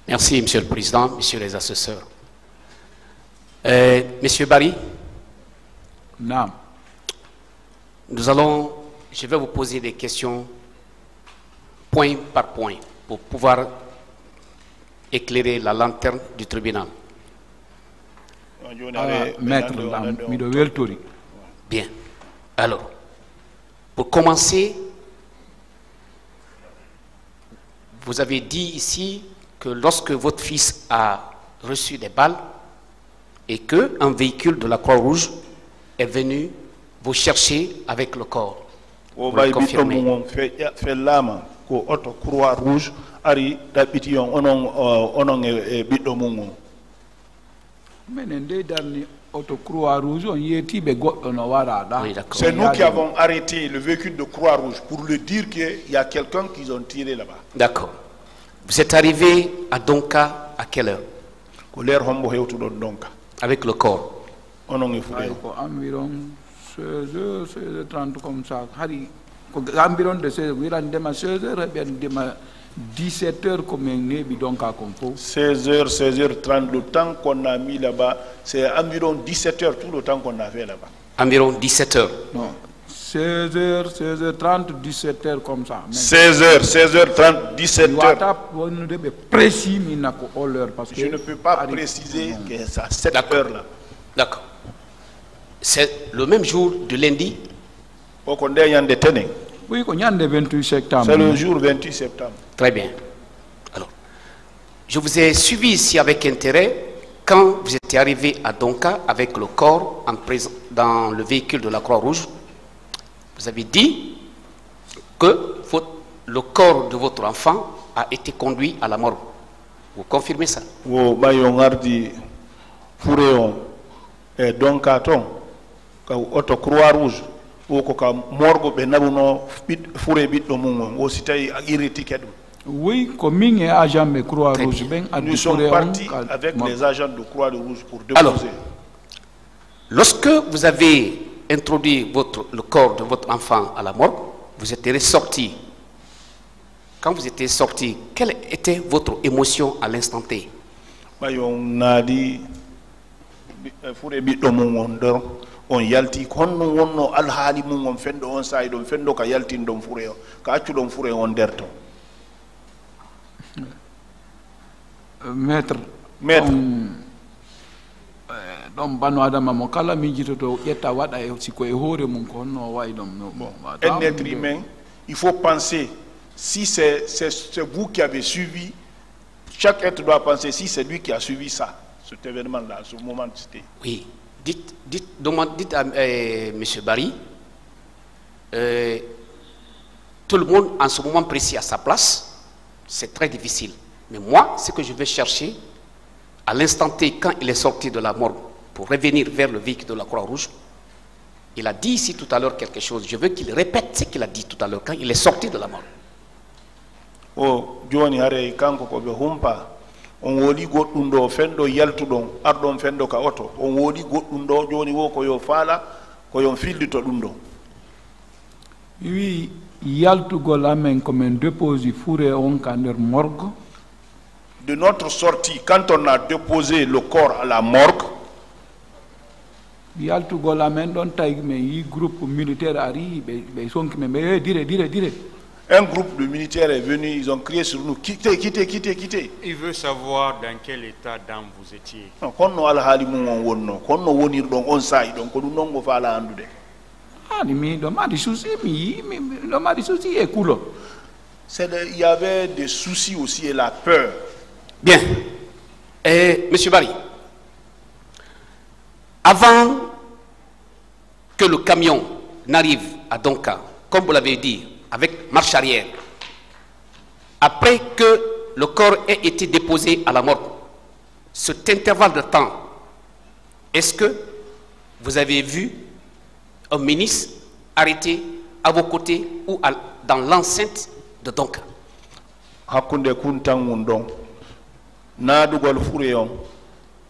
Merci, Monsieur le Président, Messieurs les assesseurs. Monsieur Barry, Non. Je vais vous poser des questions point par point pour pouvoir éclairer la lanterne du tribunal. Maître, Bien. Alors, pour commencer, vous avez dit ici que lorsque votre fils a reçu des balles et qu'un véhicule de la Croix-Rouge est venu vous chercher avec le corps. Vous le confirmez? C'est nous qui avons arrêté le véhicule de Croix-Rouge pour lui dire qu'il y a quelqu'un qu'ils ont tiré là-bas. D'accord. Vous êtes arrivé à Donka à quelle heure? Avec le corps. Environ 16h, 16h30 comme ça. Environ de 16h, 17h comme un donc à compo. 16h, 16h30, le temps qu'on a mis là-bas, c'est environ 17h tout le temps qu'on a fait là-bas. Environ 17h. Non. 16h, 16h30, 17h comme ça. 16h, 16h30, 17h. Je ne peux pas préciser que c'est à cette heure-là. D'accord. C'est le même jour de lundi? Oui, le 28 septembre. C'est le jour 28 septembre. Très bien. Alors, je vous ai suivi ici avec intérêt quand vous étiez arrivé à Donka avec le corps dans le véhicule de la Croix-Rouge. Vous avez dit que le corps de votre enfant a été conduit à la morgue. Vous confirmez ça? Oui, comme agent de Croix-Rouge. Nous sommes partis avec les agents de Croix-Rouge pour déposer. Alors, lorsque vous avez introduit le corps de votre enfant à la morgue, vous êtes ressorti. Quand vous étiez sorti, quelle était votre émotion à l'instant T? On yalti konno wonno alhaali mum on fendo on sayi don fendo ka yaltin don fure ka accu don fure on derto. Maître don banu adama mo kala mi jitoto yetta wada e siko e hore mum ko no way dom no un être humain, il faut penser si c'est vous qui avez suivi, chaque être doit penser si c'est lui qui a suivi ça, cet événement là, ce moment c'était. Oui. Dites à M. Barry, tout le monde en ce moment précis à sa place, c'est très difficile. Mais moi, ce que je vais chercher, à l'instant T, quand il est sorti de la morgue pour revenir vers le véhicule de la Croix-Rouge, il a dit ici tout à l'heure quelque chose. Je veux qu'il répète ce qu'il a dit tout à l'heure quand il est sorti de la morgue. Oh, Johnny Harry, kanko ko be humpa. On woli goddum do fendo yaltudon ardon fendo ka oto on woli goddum do joni wo ko yo faala ko yo fildito dum do. Oui, yaltugol amen comme un déposé fourré on kander morgue. De notre sortie, quand on a déposé le corps à la morgue, yaltugol amen don tay me yi groupe militaire ari be sonki me dire. Un groupe de militaires est venu, ils ont crié sur nous, quittez, quittez, quittez, quittez. Il veut savoir dans quel état d'âme vous étiez. Il y avait des soucis aussi et la peur. Bien. Monsieur Barry, avant que le camion n'arrive à Donka, comme vous l'avez dit, avec marche arrière, après que le corps ait été déposé à la morgue, cet intervalle de temps, est-ce que vous avez vu un ministre arrêté à vos côtés ou dans l'enceinte de Donka? Hakunde kuntangundong nadugol fureyon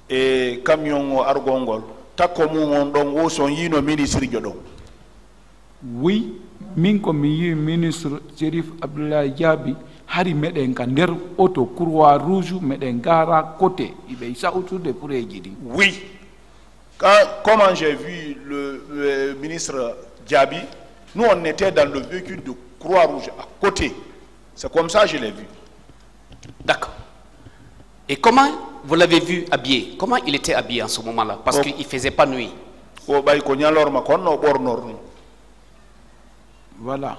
e camion o argongol takomu ngondong wo son yino ministre jodon. Oui, min ko mi yi ministre Cherif Abdoulaye Diaby hari meɗen ka nder auto Croix Rouge meɗen gara côté iɓe sawtude pureji ɗin. Oui. Comment j'ai vu le ministre Diaby, nous on était dans le véhicule de Croix-Rouge à côté. C'est comme ça que je l'ai vu. D'accord. Et comment vous l'avez vu habillé? Comment il était habillé en ce moment-là? Parce qu'il ne faisait pas nuit. Voilà.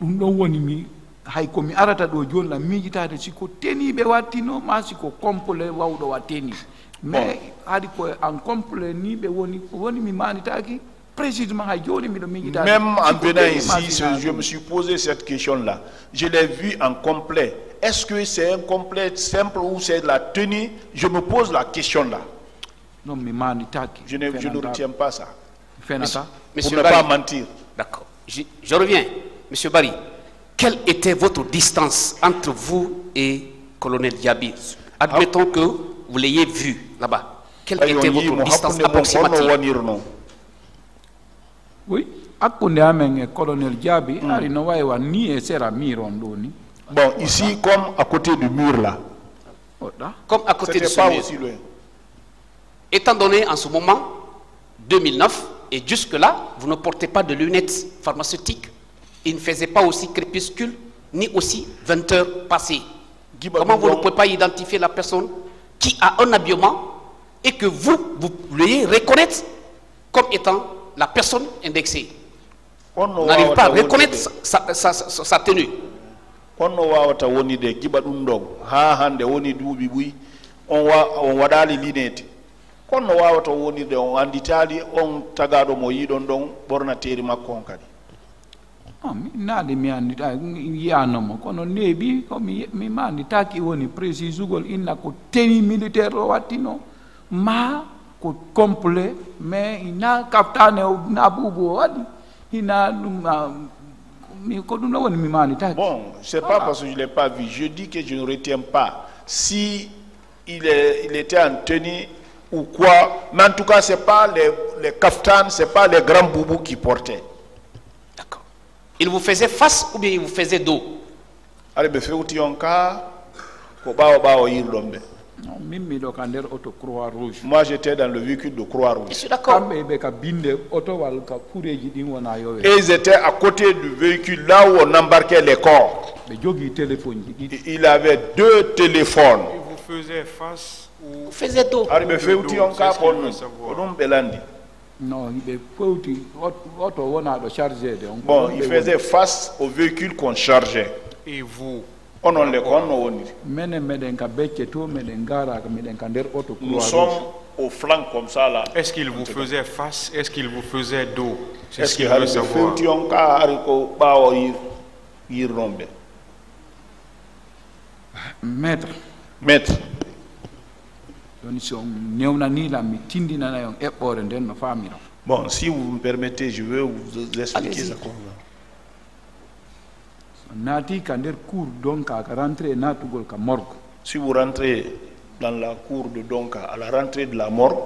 Ɗum ɗon woni mi hay komi arata ɗo joni la miijitade siko teniɓe wattino ma siko complet wawɗo watteni mais haadi ko en complet ni ɓe woni mi manitaki précisément hay joni miɗo miijitade. Même en venant ici, je me suis posé cette question-là. Je l'ai vu en complet. Est-ce que c'est un complet simple ou c'est la tenue? Je me pose la question là. Non, mi manitaki. Je ne retiens pas ça. Fenata. Pour ne pas mentir. D'accord. Je reviens. Monsieur Barry, quelle était votre distance entre vous et colonel Diaby? Admettons que vous l'ayez vu là-bas. Quelle était votre distance approximative? Oui, hakkunde amen e colonel Diaby ari no wawi wa ni e sera miron ɗo ni. Bon, ici comme à côté du mur là. Comme à côté de ce pas mur. Aussi loin. Étant donné en ce moment 2009 et jusque-là, vous ne portez pas de lunettes pharmaceutiques. Il ne faisait pas aussi crépuscule, ni aussi 20 heures passées. Comment vous ne pouvez pas identifier la personne qui a un habillement et que vous vouliez reconnaître comme étant la personne indexée? On n'arrive pas à reconnaître sa tenue. On ne wawata woni de giba ɗum ɗon ha hande woni duuɓi ɓuyi on waɗali linete kono wawata woni de on anditali on tagaɗo mo yiɗon ɗon ɓornateri makko on kadi. Mi naade mi andita yiyanomo kono neeɓi ko mi manditaki woni précisugol inna ko tenue militaire ɗo wattino ma ko complet mais ina kaftane na buubu o waɗi ina ɗum ko ɗum ɗo woni mi manditaki. Bon, c'est pas parce que je l'ai pas vu, je dis que je ne retiens pas si il était en tenue ou quoi, mais en tout cas c'est pas les kaftanes, c'est pas les grands boubous qui portaient. Il vous faisait face ou bien il vous faisait dos? Allez, be fewti on ka ko bawo yirdombe. Non, mimi do kan der auto Croix Rouge. Moi j'étais dans le véhicule de Croix Rouge. Je suis d'accord. Kambe be ka binde auto wal ka kureji din wona yowe. Et ils étaient à côté du véhicule là où on embarquait les corps. Be jogi téléphone ji. Il avait 2 téléphones. Il vous faisait face ou vous faisait dos? Allez, be fewti on ka ko dum belandi. Non, il fewti auto wona do chargé de. Bon, il faisait face au véhicule qu'on chargeait. Et vous? On le connaît. Nous sommes au flanc comme ça là. Est-ce qu'il vous faisait face? Est-ce qu'il vous faisait dos? C'est ce qu'il veut savoir. Maître. Maître. Bon, si vous me permettez, je vais vous expliquer ça comme ça. Si vous rentrez dans la cour de Donka à la rentrée de la morgue,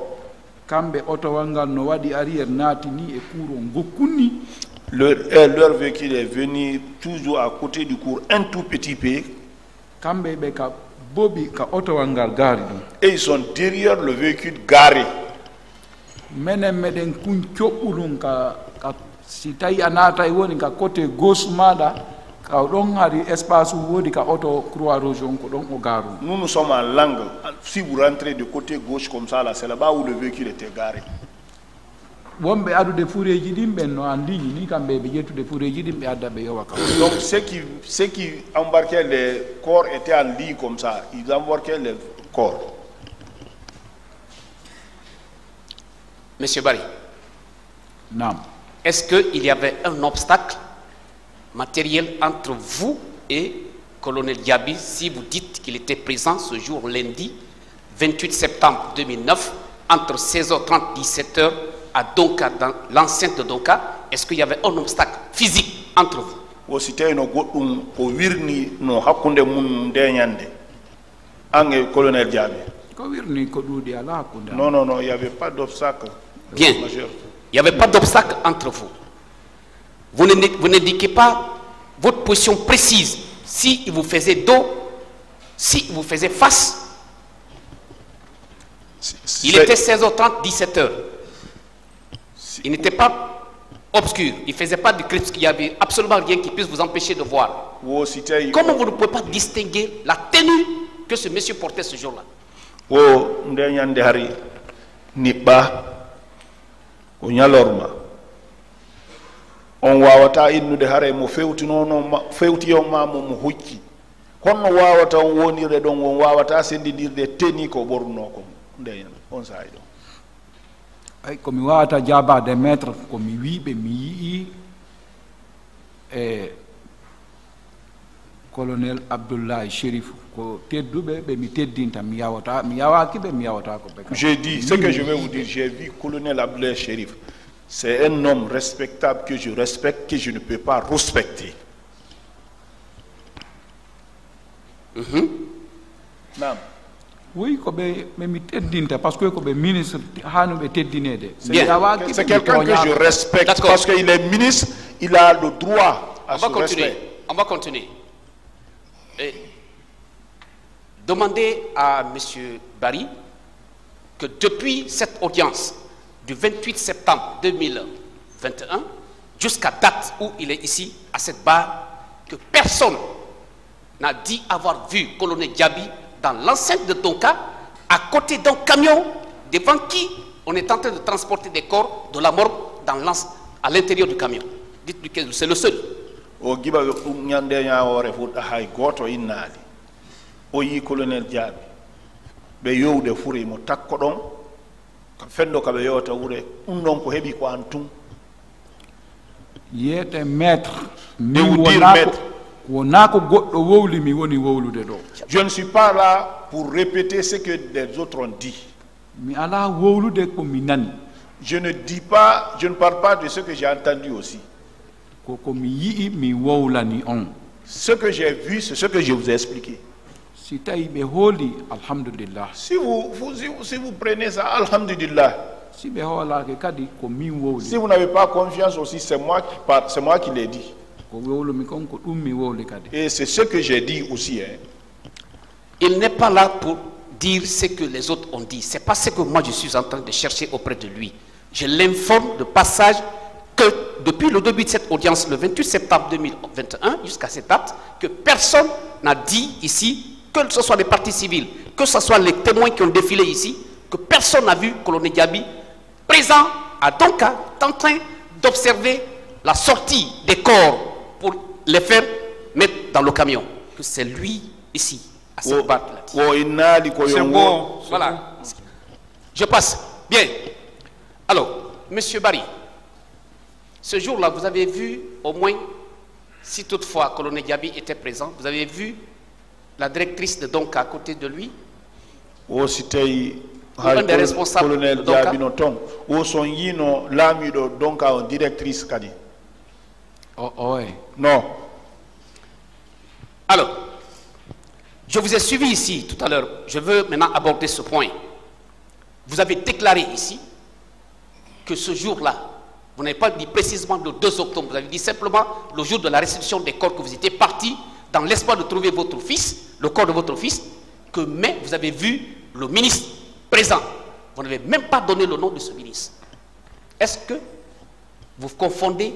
leur véhicule est venu toujours à côté du cours un tout petit peu et ils sont derrière le véhicule garé. Si tawi a naata woni ka côté gauche maɗa ka ɗon hari espace wodi ka auto Croix Rouge on ko ɗon o garu. Nous sommes en langue. Si vous rentrez de côté gauche comme ça là, c'est là-bas où le véhicule était garé. Wonɓe adude fureji ɗin ɓen no en ligne ni kamɓe ɓe ƴettude fureji ɗin ɓe adda ɓe yowa ka. Donc ceux qui embarquaient les corps étaient en ligne comme ça. Ils embarquaient les corps. Monsieur Barry. Non. Est-ce qu'il y avait un obstacle matériel entre vous et colonel Diaby si vous dites qu'il était présent ce jour lundi 28 septembre 2009 entre 16h30 et 17h à Donka, dans l'enceinte de Donka? Est-ce qu'il y avait un obstacle physique entre vous? Colonel Diaby. Non, il n'y avait pas d'obstacle. Bien. Il n'y avait pas d'obstacle entre vous. Vous n'indiquez pas votre position précise. Si il vous faisait dos, si il vous faisait face, il était 16h30, 17h. Il n'était pas obscur. Il ne faisait pas de crépuscule. Il n'y avait absolument rien qui puisse vous empêcher de voir. Comment vous ne pouvez pas distinguer la tenue que ce monsieur portait ce jour-là? On wawata innude hare mo fewtinono fewtiyon mo mo hocci honno wawata on wonire ɗon on wawata sendidirde teni ko ɓorno ko ndeyan on saayi ɗon ay komi wawata jabade maître komi wiɓe mi yii colonel Abdoulaye Chérif ko tedduɓe ɓe mi teddinta mi yawakiɓe mi yawata ko ɓe. J'ai dit ce que je vais vous dire, j'ai vu colonel Abdoulaye Chérif. C'est un homme respectable que je respecte, que je ne peux pas respecter. Non. Oui, mais mi teddinta parce que ko be ministre hanuɓe teddinede. C'est quelqu'un que je respecte parce qu'il est ministre, il a le droit à ce respect. On va continuer. Demandez à M. Barry que depuis cette audience du 28 septembre 2021 jusqu'à date où il est ici à cette barre, que personne n'a dit avoir vu colonel Diaby dans l'enceinte de Donka à côté d'un camion devant qui on est en train de transporter des corps de la mort à l'intérieur du camion. Dites-lui que c'est le seul. O giba nyande nyaawore fuɗɗa hay goto innaali o yi colonel Diaby ɓe yowde furi mo takko ɗon fendo ka ɓe yewta wure ɗum ɗon ko heɓi ko an tun yiyete maître mi wona ko goɗɗo wowli mi woni wowlude ɗo. Je ne suis pas là pour répéter ce que les autres ont dit. Mi ala wowlude ko mi nani. Je ne dis pas, je ne parle pas de ce que j'ai entendu aussi. Ko mi yii mi wowlani on. Ce que j'ai vu, c'est ce que je vous ai expliqué. Si tawi ɓe hooli alhamdulillah. Si vous prenez ça, alhamdulillah. Si ɓe hoolake kadi ko min wowli. Si vous n'avez pas confiance aussi, c'est moi qui parle, c'est moi qui l'ai dit. Ko wowlumi kon ko ɗum mi wowli kadi. Et c'est ce que j'ai dit aussi. Hein. Il n'est pas là pour dire ce que les autres ont dit. C'est pas ce que moi je suis en train de chercher auprès de lui. Je l'informe de passage que depuis le début de cette audience, le 28 septembre 2021, jusqu'à cette date, que personne n'a dit ici, que ce soit les partis civils, que ce soit les témoins qui ont défilé ici, que personne n'a vu colonel Diaby présent à Donka, en train d'observer la sortie des corps pour les faire mettre dans le camion. Que c'est lui ici, à cette barre. C'est bon. Voilà. Je passe. Bien. Alors, Monsieur Barry, ce jour-là, vous avez vu au moins, si toutefois colonel Diaby était présent, vous avez vu la directrice de Donka à côté de lui? Un des responsables colonel de Donka? Diaby no ton o son yino laamiɗo Donka en directrice kadi. Oh, ouais. Non. Alors, je vous ai suivi ici tout à l'heure. Je veux maintenant aborder ce point. Vous avez déclaré ici que ce jour-là, vous n'avez pas dit précisément le 2 octobre, vous avez dit simplement le jour de la restitution des corps que vous étiez parti dans l'espoir de trouver votre fils, le corps de votre fils, mais vous avez vu le ministre présent. Vous n'avez même pas donné le nom de ce ministre. Est-ce que vous confondez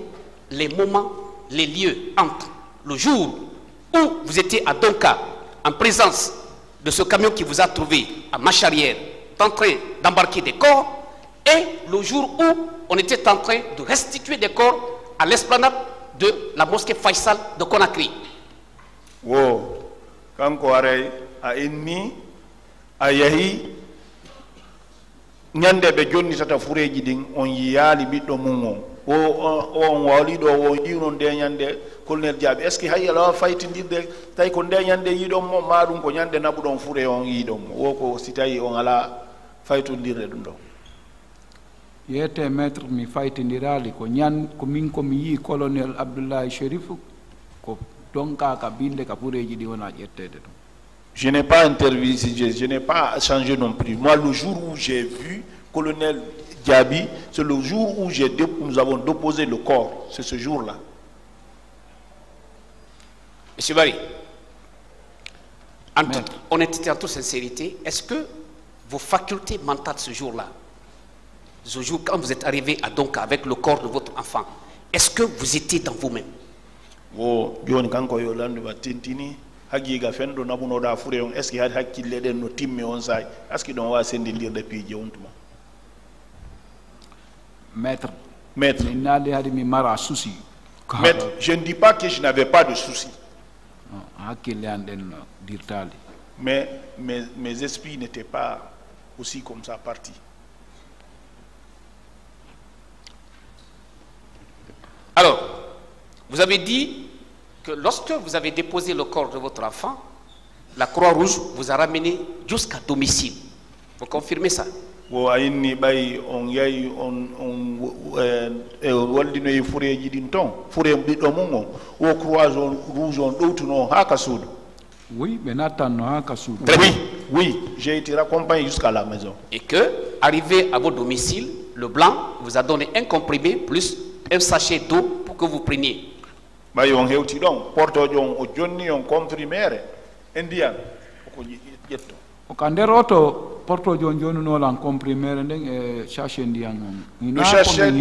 les moments, les lieux entre le jour où vous étiez à Donka en présence de ce camion qui vous a trouvé à Macharière, en train d'embarquer des corps, et le jour où on était en train de restituer des corps à l'esplanade de la mosquée Faisal de Conakry? Wow, kanko aray a inni a yahi ñande ɓe jonnitata fureji ɗin on yiyaali ɓiɗɗo mum on waliɗo o yiwno nde ñande colonel Diaby est ce que hay alawa faytidirde tawi ko nde ñande yiɗon mo ma ɗum ko ñande naɓuɗon fure on yiɗon mo wo ko si tawi on ala faytodirde ɗum ɗon. Yete maître mi faytindirali ko min komi yi colonel Abdoulaye Chérif ko Donka ka binde ka fureji ɗi wona ƴettede ɗum. Je n'ai pas interviewé, je n'ai pas changé non plus. Moi, le jour où j'ai vu colonel Diaby, c'est le jour où nous avons déposé le corps. C'est ce jour-là. Monsieur Barry, en toute honnêteté, en toute sincérité, est-ce que vos facultés mentales ce jour-là, ce jour quand vous êtes arrivé à Donka avec le corps de votre enfant, est-ce que vous étiez dans vous-même? Wo joni kanko yo landu ba tintini hagiga fendo nabuno da fure on est ce que had hakkille den no timmi on say est ce que don wa sendirde piije on tuma Maître, maître maître, je ne dis pas que je n'avais pas de soucis, mais mes esprits n'étaient pas aussi comme ça partis. Alors, vous avez dit que lorsque vous avez déposé le corps de votre enfant, la Croix-Rouge vous a ramené jusqu'à domicile. Vous confirmez ça? Wo ayni bay on yayi on waldino e fureji din ton fure biddo mum o Croix-Rouge on doutuno haka sudu. Oui, Très bien. Oui, j'ai été raccompagné jusqu'à la maison. Et que, arrivé à votre domicile, le blanc vous a donné un comprimé plus un sachet d'eau pour que vous preniez. Bay on hewti don porto jon o jonni on comprimere endian ko jetto. O kanderoto porto jon no lan comprimere nden e sachet ndian on. Le sachet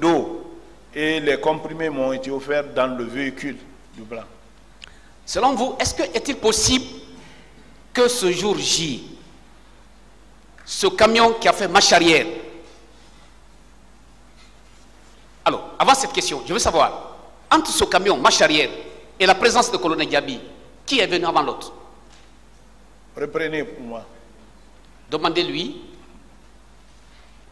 d'eau et les comprimés m'ont été offerts dans le véhicule du blanc. Selon vous, est-il possible que ce jour J, ce camion qui a fait marche arrière, alors, avant cette question, je veux savoir, entre ce camion marche arrière et la présence de colonel Diaby, qui est venu avant l'autre? Reprenez pour moi. Demandez-lui.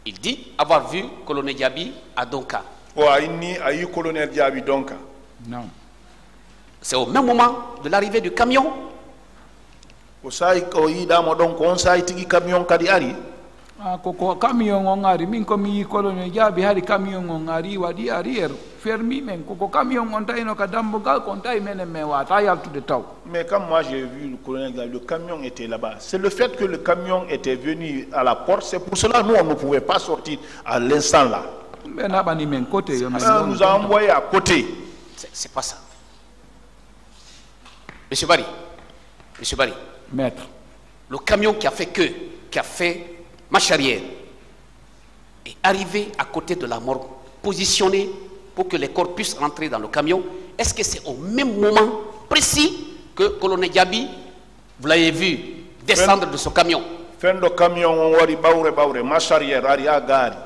Il dit avoir vu colonel Diaby à Donka. Oh, il a eu colonel Diaby Donka. Non. C'est au même moment de l'arrivée du camion. Camion kadi koko camion on ari min ko mi colonel Diaby hari camion on ari wadi arrière fermi men koko camion on tayno ka dambugal kon tay men me wata yaltude taw. Mais quand moi j'ai vu le colonel Diaby, le camion était là-bas. C'est le fait que le camion était venu à la porte, c'est pour cela nous on ne pouvait pas sortir à l'instant là. Nous a envoyé à côté. C'est pas ça. Monsieur Barry, Maître, le camion qui a fait marche arrière, est arrivé à côté de la morgue, positionné pour que les corps puissent rentrer dans le camion. Est-ce que c'est au même moment précis que colonel Diaby, vous l'avez vu descendre de ce camion? Fendo camion on wari bawre marche arrière ari agari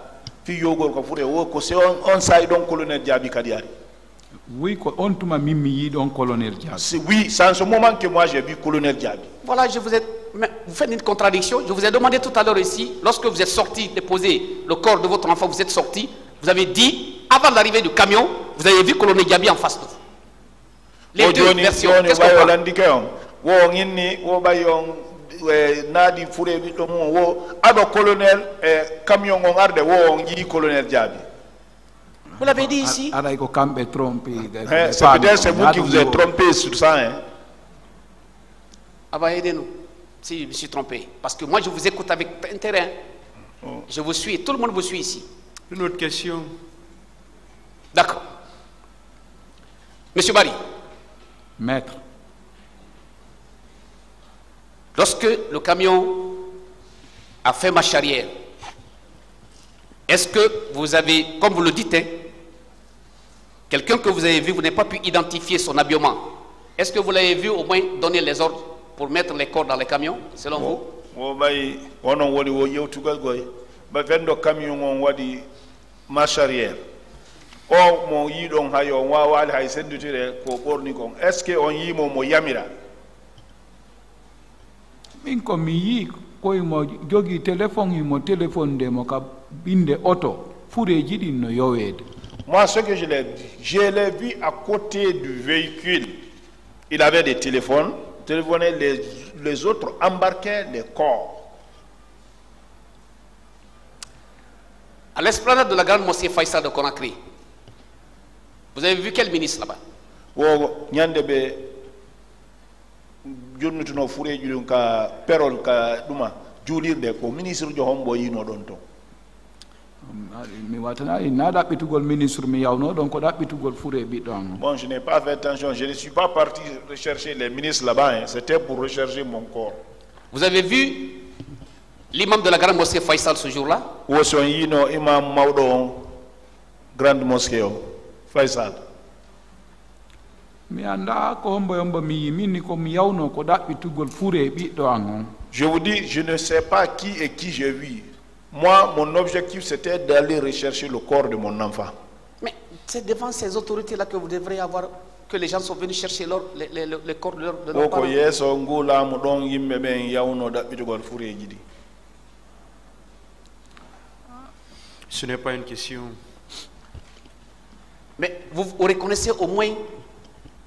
fi yogol ko fure wo ko c'est on say donc colonel Diaby kadiari. Oui, on tuma mimi yi donc colonel Diaby. Oui, c'est en ce moment que moi j'ai vu colonel Diaby. Voilà, vous faites une contradiction. Je vous ai demandé tout à l'heure ici, lorsque vous êtes sorti déposer le corps de votre enfant, vous êtes sorti, vous avez dit, avant l'arrivée du camion, vous avez vu colonel Diaby en face de vous. Les deux versions, qu'est-ce qu'on nadi fure bito mo wo ado colonel camion on arde wo ngi colonel Diaby. Vous l'avez dit ici. C'est peut-être c'est vous qui vous êtes trompé sur ça. Hein? Ah bah aidez-nous si je me suis trompé. Parce que moi je vous écoute avec intérêt. Je vous suis, tout le monde vous suit ici. Une autre question. D'accord. Monsieur Barry. Maître. Lorsque le camion a fait marche arrière, est-ce que vous avez, comme vous le dites, hein, quelqu'un que vous avez vu, vous n'avez pas pu identifier son habillement. Est-ce que vous l'avez vu au moins donner les ordres pour mettre les corps dans les camions, selon vous? Camion wadi marche arrière. Mon yidon hayo wawali hay sendutire ko borni kon. Est-ce que on yimo mo yamira? Min ko mi yi koy mo jogi téléphone mo téléphone de mo ka binde auto fureji din no yowede. Moi, ce que je l'ai vu à côté du véhicule. Il avait des téléphones, les autres embarquaient les corps. À l'esplanade de la grande mosquée Faisal de Conakry, vous avez vu quel ministre là-bas? mi watana na ɗaɓɓitugol ministre mi yawno donc ɗaɓɓitugol fure ɓiɗɗo an. Bon, je n'ai pas fait attention, je ne suis pas parti rechercher les ministres là-bas, hein. C'était pour rechercher mon corps. Vous avez vu l'imam de la grande mosquée Faisal ce jour-là? Où sont yino imam Maudo, grande mosquée, Faisal. Mi anda ko hombo yombo mi yimini ko mi yawno ko ɗaɓɓitugol fure ɓiɗɗo an on. Je vous dis, je ne sais pas qui et qui j'ai vu. Moi, mon objectif, c'était d'aller rechercher le corps de mon enfant. Mais c'est devant ces autorités-là que vous devrez avoir, que les gens sont venus chercher le corps de leurs parents. Ce n'est pas une question. Mais vous reconnaissez au moins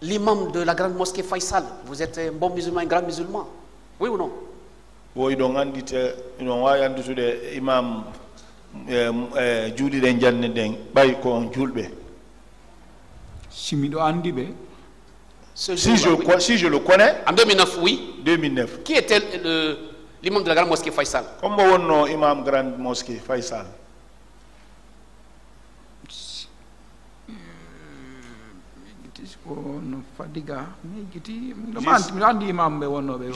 l'imam de la grande mosquée Faisal. Vous êtes un bon musulman, un grand musulman. Oui ou non? Oui, donc on dit que imam Judy den den bay ko julbe. Si mi do andi be. Si je le connais. En 2009, oui. 2009. Qui était l'imam de la grande mosquée Faisal? Comment on a imam grande mosquée Faisal? Je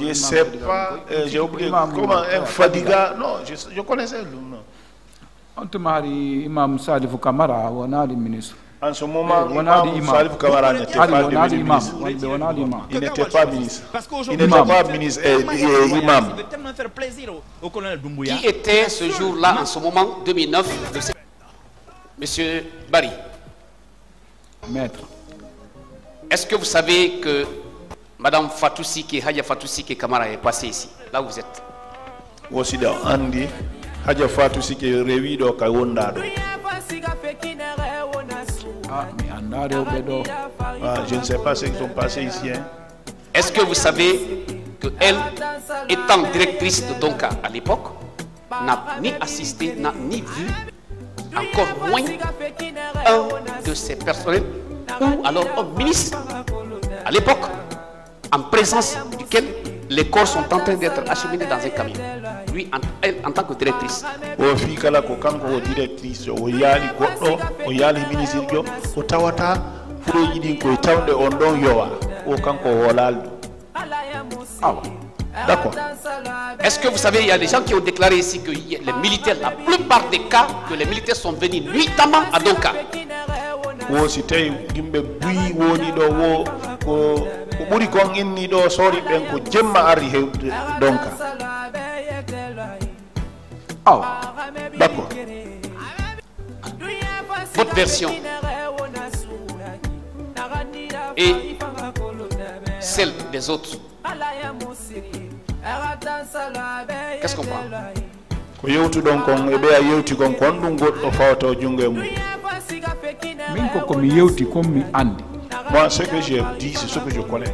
ne sais pas, j'ai oublié comment un Fadiga, non, je connaissais le nom. Imam Salif Kamara, ministre. En ce moment, Imam Salif Kamara n'était pas ministre. Il n'était pas ministre. Il n'était pas ministre, imam. Qui était ce jour-là, en ce moment, 2009, Monsieur Barry? Maître. Est-ce que vous savez que Madame Fatoussi, Hadja Fatoussi Kamara est passée ici, là où vous êtes? Aussi dans Andy, Hadja Fatoussi qui est réunie dans Kawonda. Je ne sais pas ce qu'ils sont passés ici. Hein. Est-ce que vous savez qu'elle, étant directrice de Donka à l'époque, n'a ni assisté, n'a ni vu, encore moins un de ses personnels, ou alors un ministre, à l'époque, en présence duquel les corps sont en train d'être acheminés dans un camion. Lui, elle, en tant que directrice. D'accord. Est-ce que vous savez, il y a des gens qui ont déclaré ici que les militaires, la plupart des cas, que les militaires sont venus nuitamment à Donka. D'accord. Votre version et celle des autres, qu'est-ce qu'on prend? Moi, ce que j'ai dit, c'est ce que je connais.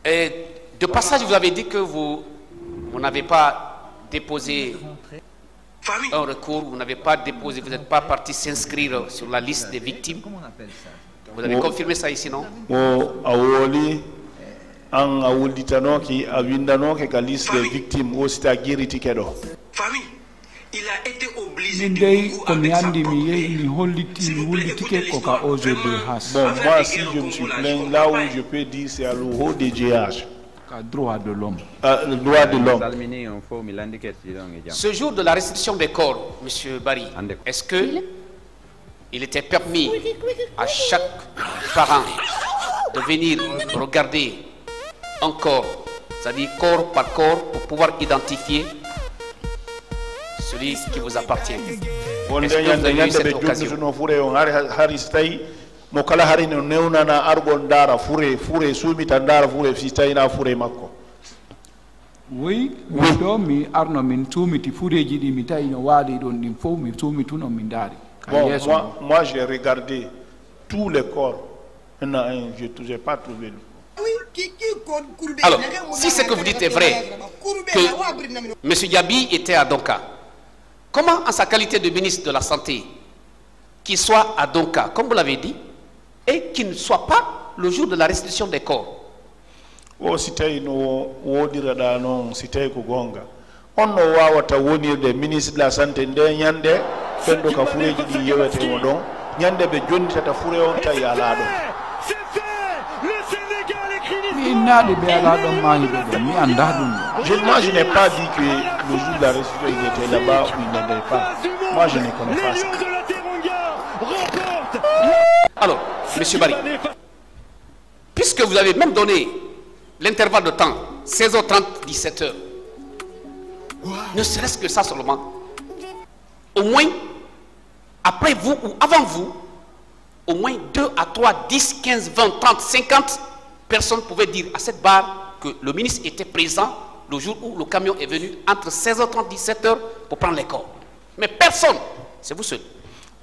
Et de passage, vous avez dit que vous n'avez pas déposé un recours, vous n'avez pas déposé, vous n'êtes pas parti s'inscrire sur la liste des victimes. Vous avez confirmé ça ici, non? Il a été obligé de Bon, moi, si je me suis plaint, là où je peux dire, c'est à l'euro des GH. Droit de l'homme. Le droit de l'homme. Ce jour de la restitution des corps, M. Barry, est-ce que il était permis à chaque parent de venir regarder un corps, c'est-à-dire corps par corps, pour pouvoir identifier celui qui vous appartient? Est-ce que vous avez eu cette occasion? Oui, moi j'ai regardé tous les corps. Je n'ai pas trouvé. Alors, si ce que vous dites est vrai, que M. Yabi était à Donka, comment, en sa qualité de ministre de la Santé, qu'il soit à Donka, comme vous l'avez dit, et qu'il ne soit pas le jour de la restitution des corps? on no wawata wonirde ministre de la santé nde ñande fendo ka fureji ɗi yewetemo ɗon ñande ɓe jonnitata fure on tawi ala ɗon Moi, je n'ai pas dit que le jour de la restitution il était là-bas ou il n'était pas. Moi je ne connais pas ça. Alors, M. Barry, puisque vous avez même donné l'intervalle de temps 16h30, 17h, ne serait-ce que ça seulement, au moins, après vous ou avant vous, au moins 2 à 3, 10, 15, 20, 30, 50 personnes pouvaient dire à cette barre que le ministre était présent le jour où le camion est venu entre 16h30 et 17h pour prendre les corps. Mais personne, c'est vous seul.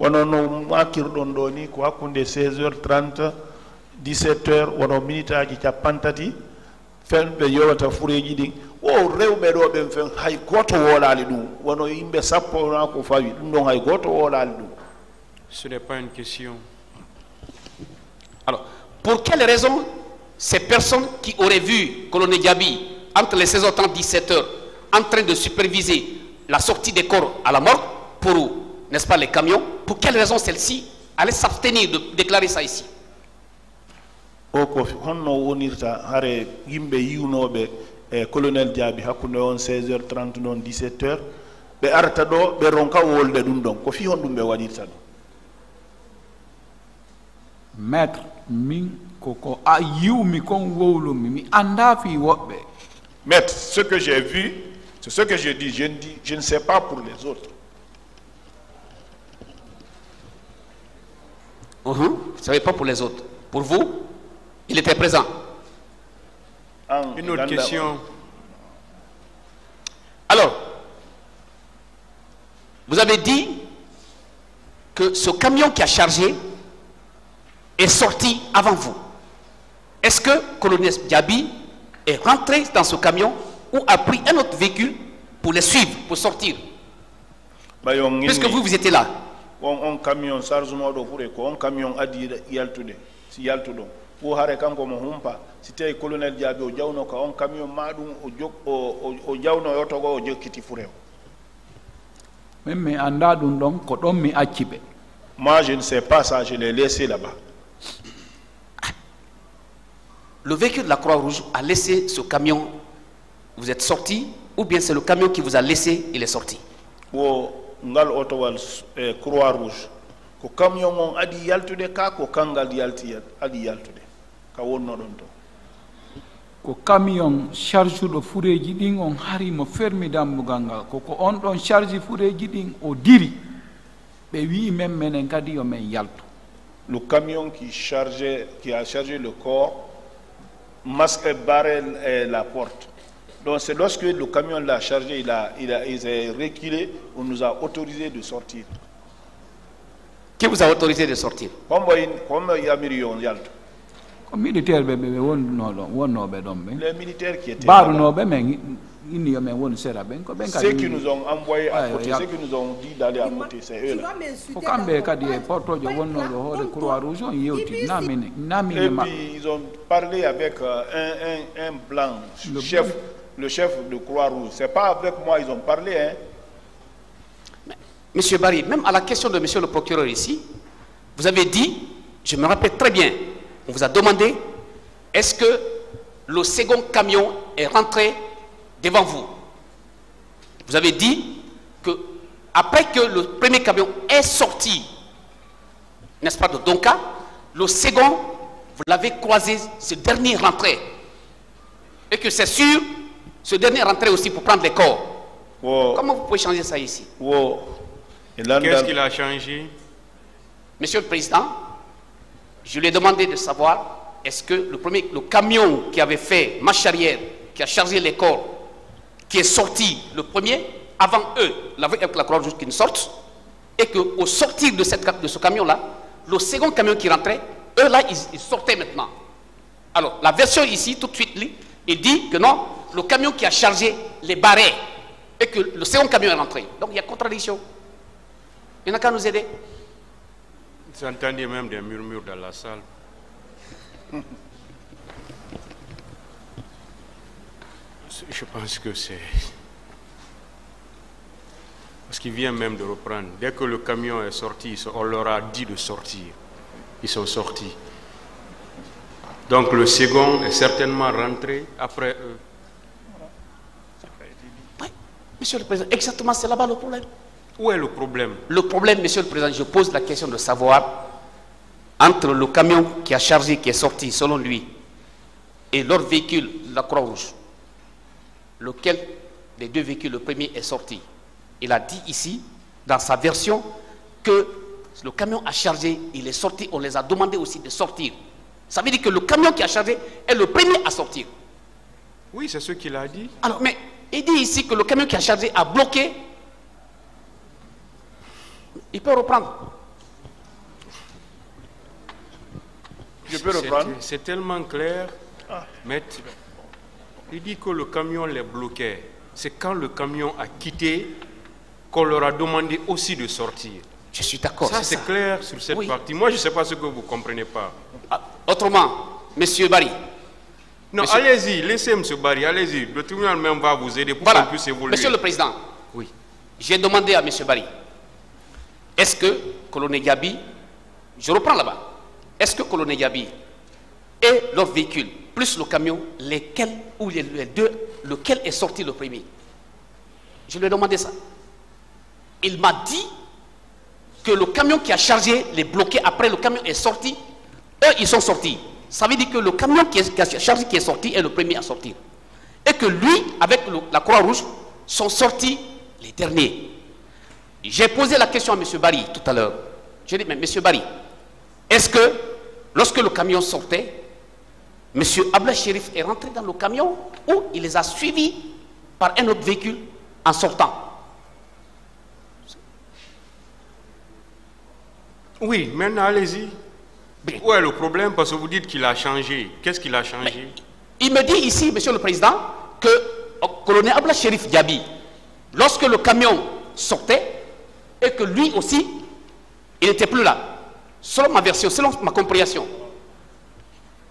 Wono no makirɗon ɗo ni ko hakkunde 16h30 17h wono minitaji capantati fen ɓe yewata fureji ɗin o rewɓe ɗo ɓen fen hay goto wolali ɗum wono yimɓe sappo na ko fawi ɗum ɗon hay goto wolali ɗum. Ce n'est pas une question. Alors, pour quelle raison ces personnes qui auraient vu Colonel Diaby entre les 16h30 et 17h en train de superviser la sortie des corps à la mort pour, n'est-ce pas, les camions, pour quelle raison celle-ci allait s'abstenir de déclarer ça ici? O ko honno wonirta hare yimɓe yiwnoɓe e colonel Diaby hakkunde on 16h30 noon 17h ɓe arta ɗo ɓe ronka wolde ɗum ɗon ko fi hon ɗum ɓe waɗirta ɗum. Maître min koko a yiwmi kon wowlumi mi anda fi woɓɓe. Maître, ce que j'ai vu, c'est ce que je dis, je ne sais pas pour les autres. Vous ne savez pas pour les autres. Pour vous, il était présent. Une autre question. Alors, vous avez dit que ce camion qui a chargé est sorti avant vous. Est-ce que colonel Diaby est rentré dans ce camion ou a pris un autre véhicule pour les suivre, pour sortir? Puisque vous étiez là. On camion chargement do fure ko on camion adi yaltude si yaltudo o hare kanko mo humpa si tay colonel Diaby o jawno ko on camion madum o jawno yoto go o jokkiti fure même mi anda dum don ko don mi accibe. Moi je ne sais pas ça, je l'ai laissé là-bas. Le véhicule de la Croix-Rouge a laissé ce camion, vous êtes sorti, ou bien c'est le camion qui vous a laissé, il est sorti? Ngal otowal Croix Rouge ko camion on adi yaltude ka ko kangal yalti adi yaltude ka wonno don to ko camion charge do fureji din on hari mo fermi dambugal ngal ko on don charge fureji din o diri be wi même menen kadi yo men yaltu. Le camion qui a chargé le corps masque barré la porte. Donc c'est lorsque le camion l'a chargé, il s'est reculé, on nous a autorisé de sortir. Qui vous a autorisé de sortir? Comme il y a million yalto. Comme militaire Les militaires qui étaient là. Ceux qui nous ont envoyés à côté, ceux qui nous ont dit d'aller à côté, c'est eux là. Et puis ils ont parlé avec un blanc, le chef de Croix-Rouge. C'est pas avec moi ils ont parlé, hein. Monsieur Barry, même à la question de monsieur le procureur ici, vous avez dit, je me rappelle très bien, on vous a demandé, est-ce que le second camion est rentré devant vous? Vous avez dit que après que le premier camion est sorti, n'est-ce pas, de Donka, le second, vous l'avez croisé, ce dernier rentré. Et que c'est sûr, ce dernier rentré aussi pour prendre les corps. Wow. Comment vous pouvez changer ça ici? Wow. Qu'est-ce qu'il a changé? Monsieur le Président, je lui ai demandé de savoir est-ce que le camion qui avait fait marche arrière, qui a chargé les corps, qui est sorti le premier, avant eux, avec la Croix-Rouge qui nous sortent, et qu'au sortir de ce camion-là, le second camion qui rentrait, eux là, ils sortaient maintenant. Alors, la version ici, tout de suite, il dit que non, le camion qui a chargé les barrets, et que le second camion est rentré. Donc, il y a contradiction. Il n'y en a qu'à nous aider. Vous entendez même des murmures dans la salle. Je pense que c'est Parce qu'il vient même de reprendre. Dès que le camion est sorti, on leur a dit de sortir. Ils sont sortis. Donc le second est certainement rentré après eux. Oui, Monsieur le Président, exactement, c'est là-bas le problème. Où est le problème? Le problème, Monsieur le Président, je pose la question de savoir, entre le camion qui a chargé, qui est sorti, selon lui, et leur véhicule, la Croix-Rouge, lequel des deux véhicules, le premier est sorti. Il a dit ici, dans sa version, que le camion a chargé, il est sorti, on les a demandé aussi de sortir. Ça veut dire que le camion qui a chargé est le premier à sortir. Oui, c'est ce qu'il a dit. Alors, mais il dit ici que le camion qui a chargé a bloqué. Il peut reprendre. Je peux reprendre? C'est tellement clair. Maître, il dit que le camion les bloquait. C'est quand le camion a quitté qu'on leur a demandé aussi de sortir. Je suis d'accord. Ça, c'est clair sur cette partie. Moi, je ne sais pas ce que vous ne comprenez pas. Autrement, Monsieur Barry. Non, allez-y, laissez M. Barry, allez-y. Le tribunal même va vous aider pour qu'on puisse évoluer. Monsieur le Président, oui. J'ai demandé à M. Barry, est-ce que Colonel Gabi, je reprends là-bas, est-ce que Colonel Gabi et leur véhicule, plus le camion, lesquels, ou les deux, lequel est sorti le premier? Je lui ai demandé ça. Il m'a dit que le camion qui a chargé les bloqués, après le camion est sorti, eux ils sont sortis. Ça veut dire que le camion qui a chargé, qui est sorti, est le premier à sortir. Et que lui, avec la Croix-Rouge, sont sortis les derniers. J'ai posé la question à M. Barry tout à l'heure. J'ai dit, mais M. Barry, est-ce que lorsque le camion sortait, M. Abla Chérif est rentré dans le camion ou il les a suivis par un autre véhicule en sortant? Oui, maintenant allez-y. Où est le problème? Parce que vous dites qu'il a changé. Qu'est-ce qu'il a changé? Mais il me dit ici, Monsieur le Président, que le colonel Abla Chérif Diaby, lorsque le camion sortait, et que lui aussi, il n'était plus là. Selon ma version, selon ma compréhension.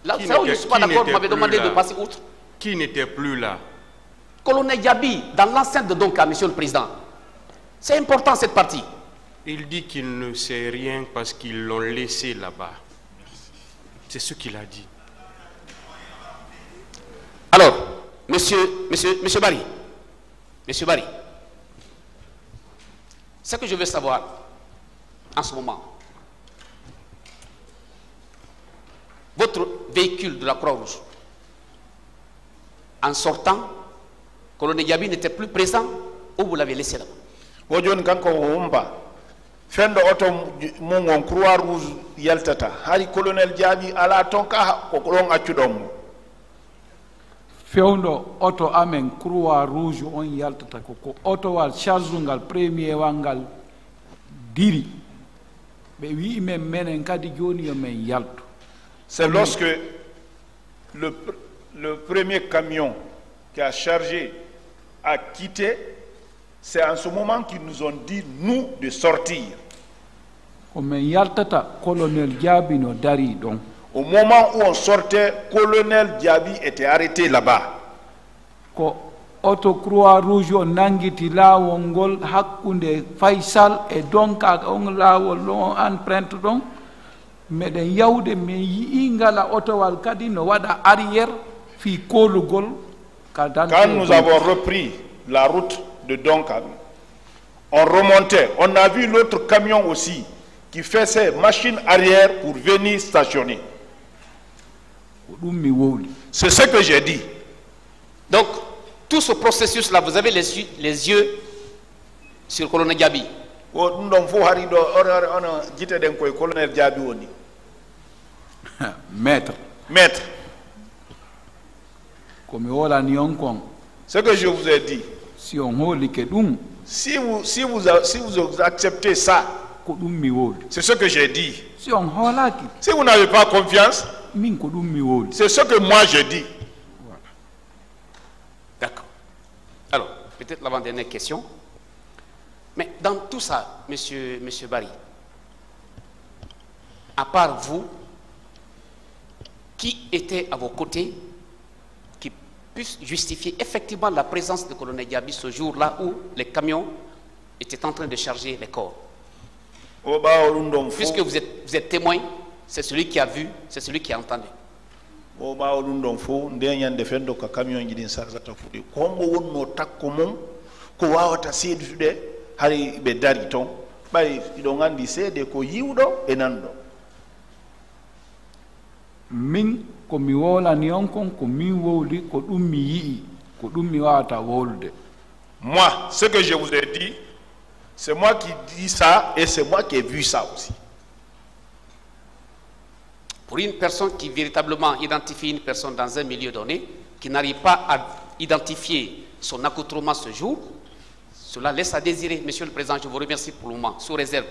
Là, c'est là où je ne suis pas d'accord, vous m'avez demandé de passer outre. Qui n'était plus là? Colonel Diaby, dans l'enceinte de Donka, Monsieur le Président. C'est important cette partie. Il dit qu'il ne sait rien parce qu'ils l'ont laissé là-bas. C'est ce qu'il a dit. Alors, Monsieur Barry, ce que je veux savoir en ce moment, votre véhicule de la Croix-Rouge, en sortant, Colonel Diaby n'était plus présent ou vous l'avez laissé là-bas? Fendo auto mon Croix Rouge yaltata hari colonel Diaby ala tonka ko kolon accudom fewndo auto amen Croix Rouge on yaltata ko auto wal charge ngal premier wangal diri be wi men menen kadi joni yo men yalto. C'est lorsque le premier camion qui a chargé a quitté. C'est en ce moment qu'ils nous ont dit, nous, de sortir. Au moment où on sortait, colonel Diaby était arrêté là-bas. Auto Croix Rouge nangiti lawol ngol hakkunde Faisal e Donka on lawol on empreinte don meden yawde me yi ngala auto wal kadi no wada arrière fi kolugol. Quand nous avons repris la route de Donka, on remontait, on a vu l'autre camion aussi qui fait ses machines arrière pour venir stationner. C'est ce que j'ai dit. Donc, tout ce processus-là, vous avez les yeux sur le colonel Diaby. Maître. Maître. Ce que je vous ai dit. Si vous acceptez ça, c'est ce que j'ai dit. Si vous n'avez pas confiance, c'est ce que moi j'ai dit. D'accord. Alors, peut-être l'avant-dernière question. Mais dans tout ça, monsieur Barry, à part vous, qui était à vos côtés, puisse justifier effectivement la présence de colonel Diaby ce jour-là où les camions était en train de charger les corps. o ɓaawo ɗum ɗon Puisque fof vous êtes témoin, c'est celui qui a vu, c'est celui qui a entendu. o ɓaawo ɗum ɗon fof nde ñande fenndo ko camion ji ɗin sargata fuɗi kongo wonno takko mum ko wawata seedutude hay ɓe dari toon ɓay iɗon anndi seede ko yiwɗo e nanɗo. min ko mi wolani on kon ko min wowli ko ɗum mi yii ko ɗum mi wawata wolude. Moi, ce que je vous ai dit, c'est moi qui dis ça et c'est moi qui ai vu ça aussi. Pour une personne qui véritablement identifie une personne dans un milieu donné, qui n'arrive pas à identifier son accoutrement ce jour, cela laisse à désirer. Monsieur le Président, je vous remercie pour le moment, sous réserve